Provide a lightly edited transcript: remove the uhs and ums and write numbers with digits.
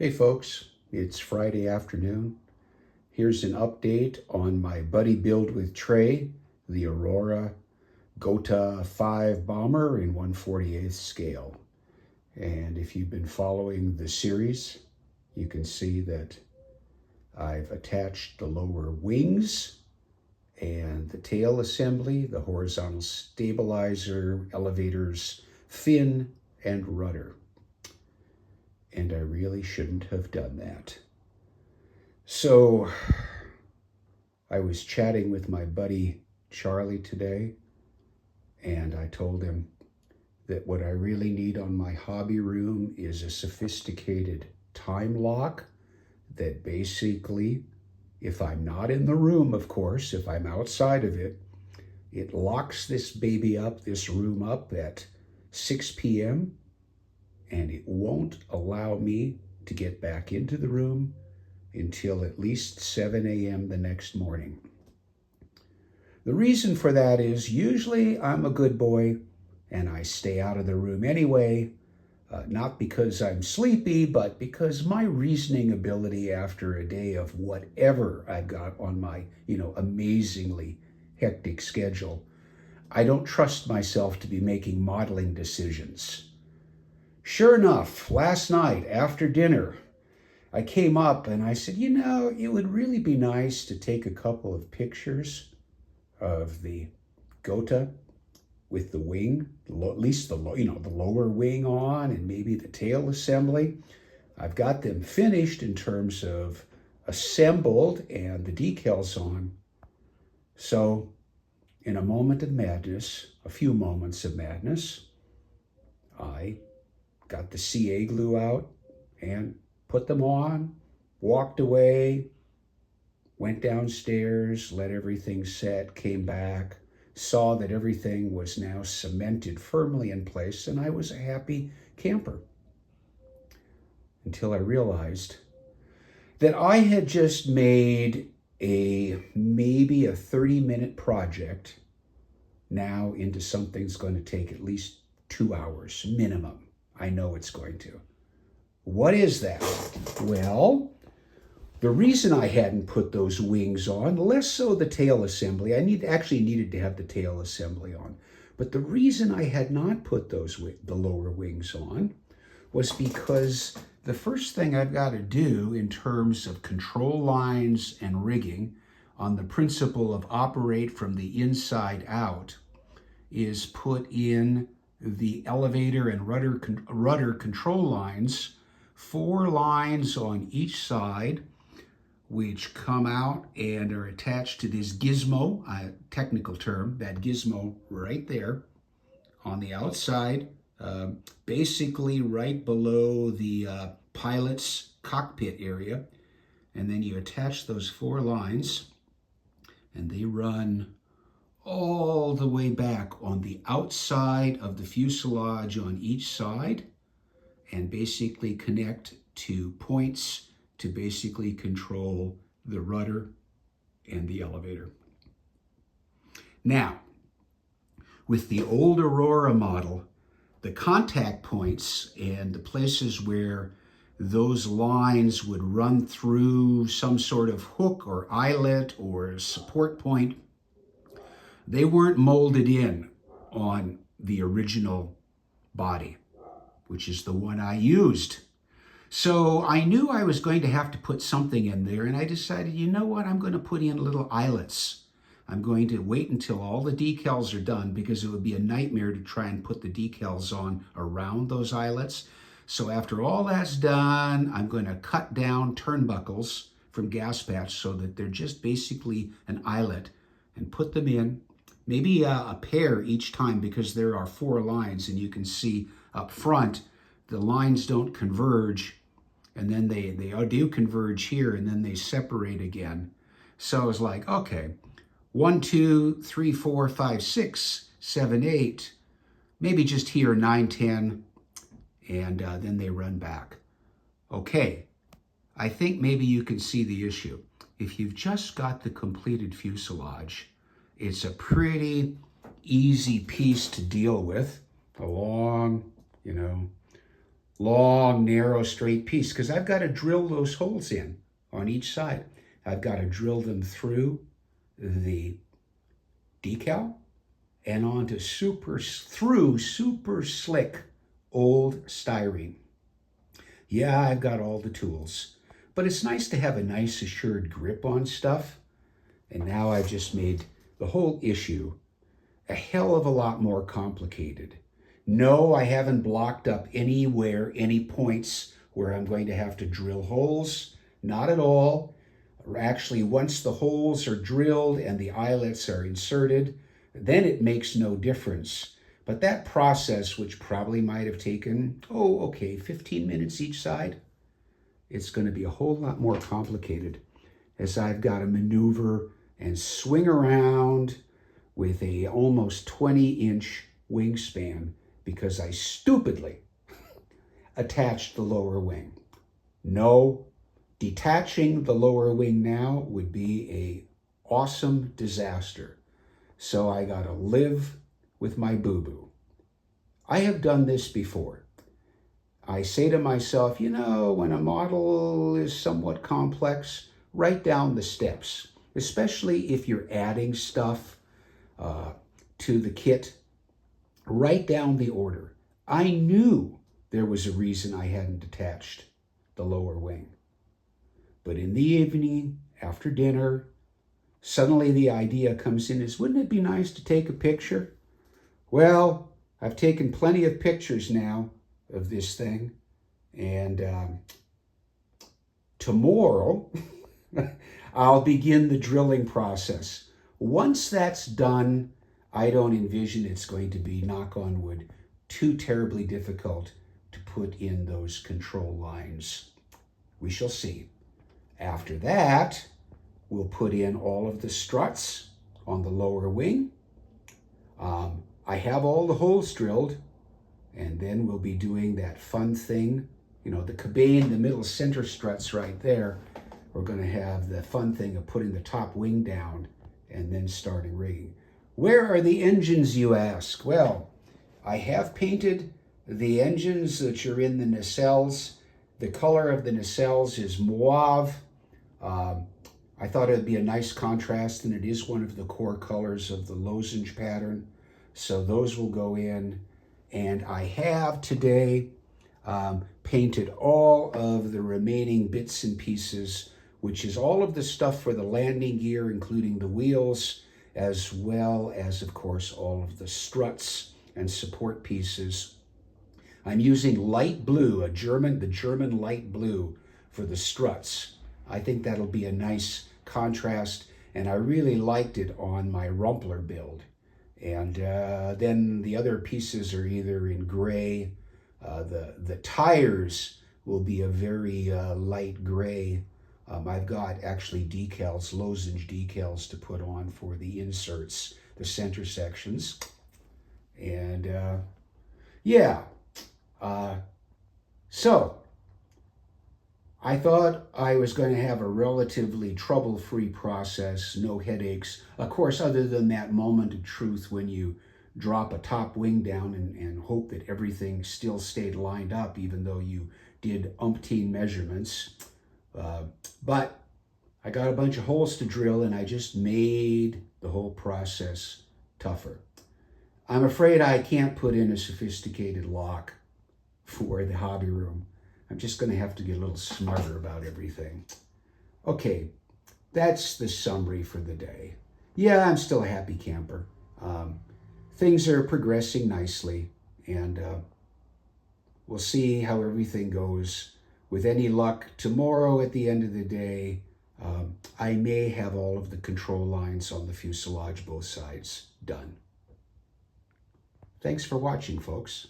Hey folks, it's Friday afternoon. Here's an update on my buddy build with Trey, the Aurora Gotha 5 bomber in 1/48th scale. And if you've been following the series, you can see that I've attached the lower wings and the tail assembly, the horizontal stabilizer, elevators, fin, and rudder. And I really shouldn't have done that. So I was chatting with my buddy Charlie today, and I told him that what I really need on my hobby room is a sophisticated time lock that basically, if I'm not in the room, of course, if I'm outside of it, it locks this baby up, this room up at 6 p.m. and it won't allow me to get back into the room until at least 7 a.m. the next morning. The reason for that is usually I'm a good boy and I stay out of the room anyway, not because I'm sleepy, but because my reasoning ability after a day of whatever I've got on my, amazingly hectic schedule, I don't trust myself to be making modeling decisions. Sure enough, last night after dinner, I came up and I said, it would really be nice to take a couple of pictures of the Gotha with the wing, at least the lower wing on, and maybe the tail assembly. I've got them finished in terms of assembled and the decals on. So in a moment of madness, a few moments of madness, I got the CA glue out and put them on, walked away, went downstairs, let everything set, came back, saw that everything was now cemented firmly in place, and I was a happy camper. Until I realized that I had just made maybe a 30-minute project now into something that's going to take at least 2 hours minimum. I know it's going to. What is that? Well, the reason I hadn't put those wings on, less so the tail assembly, actually needed to have the tail assembly on, but the reason I had not put the lower wings on was because the first thing I've got to do in terms of control lines and rigging on the principle of operate from the inside out is put in the elevator and rudder control lines, 4 lines on each side, which come out and are attached to this gizmo, a technical term, that gizmo right there on the outside, basically right below the pilot's cockpit area. And then you attach those 4 lines and they run all the way back on the outside of the fuselage on each side and basically connect to points to basically control the rudder and the elevator. Now, with the old Aurora model, the contact points and the places where those lines would run through some sort of hook or eyelet or support point, they weren't molded in on the original body, which is the one I used. So I knew I was going to have to put something in there, and I decided, you know what, I'm going to put in little eyelets. I'm going to wait until all the decals are done because it would be a nightmare to try and put the decals on around those eyelets. So after all that's done, I'm going to cut down turnbuckles from gas patch so that they're just basically an eyelet and put them in. Maybe a pair each time because there are 4 lines, and you can see up front the lines don't converge, and then they do converge here, and then they separate again. So I was like, okay, 1, 2, 3, 4, 5, 6, 7, 8, maybe just here 9, 10, and then they run back. Okay, I think maybe you can see the issue. If you've just got the completed fuselage, it's a pretty easy piece to deal with. A long, long, narrow, straight piece because I've got to drill those holes in on each side. I've got to drill them through the decal and onto super slick old styrene. Yeah, I've got all the tools, but it's nice to have a nice assured grip on stuff. And now I've just made the whole issue a hell of a lot more complicated. No, I haven't blocked up anywhere, any points where I'm going to have to drill holes. Not at all. Actually, once the holes are drilled and the eyelets are inserted, then it makes no difference. But that process, which probably might have taken, 15 minutes each side, it's going to be a whole lot more complicated as I've got to maneuver and swing around with a almost 20-inch wingspan because I stupidly attached the lower wing. No, detaching the lower wing now would be a awesome disaster. So I gotta live with my boo-boo. I have done this before. I say to myself, when a model is somewhat complex, write down the steps, especially if you're adding stuff to the kit. Write down the order. I knew there was a reason I hadn't attached the lower wing. But in the evening, after dinner, suddenly the idea comes in wouldn't it be nice to take a picture? Well, I've taken plenty of pictures now of this thing. And tomorrow, I'll begin the drilling process. Once that's done, I don't envision it's going to be, knock on wood, too terribly difficult to put in those control lines. We shall see. After that, we'll put in all of the struts on the lower wing. I have all the holes drilled, and then we'll be doing that fun thing. The cabane, the middle center struts right there. We're going to have the fun thing of putting the top wing down and then starting rigging. Where are the engines, you ask? Well, I have painted the engines which are in the nacelles. The color of the nacelles is mauve. I thought it would be a nice contrast, and it is one of the core colors of the lozenge pattern. So those will go in. And I have today painted all of the remaining bits and pieces, which is all of the stuff for the landing gear, including the wheels, as well as, of course, all of the struts and support pieces. I'm using light blue, the German light blue for the struts. I think that'll be a nice contrast, and I really liked it on my Rumpler build. And then the other pieces are either in gray. The tires will be a very light gray. I've got actually decals, lozenge decals to put on for the inserts, the center sections. And so I thought I was going to have a relatively trouble-free process, no headaches. Of course, other than that moment of truth when you drop a top wing down and hope that everything still stayed lined up, even though you did umpteen measurements. But I got a bunch of holes to drill, and I just made the whole process tougher. I'm afraid I can't put in a sophisticated lock for the hobby room. I'm just going to have to get a little smarter about everything. Okay, that's the summary for the day. Yeah, I'm still a happy camper. Things are progressing nicely, and we'll see how everything goes. With any luck, tomorrow at the end of the day, I may have all of the control lines on the fuselage, both sides, done. Thanks for watching, folks.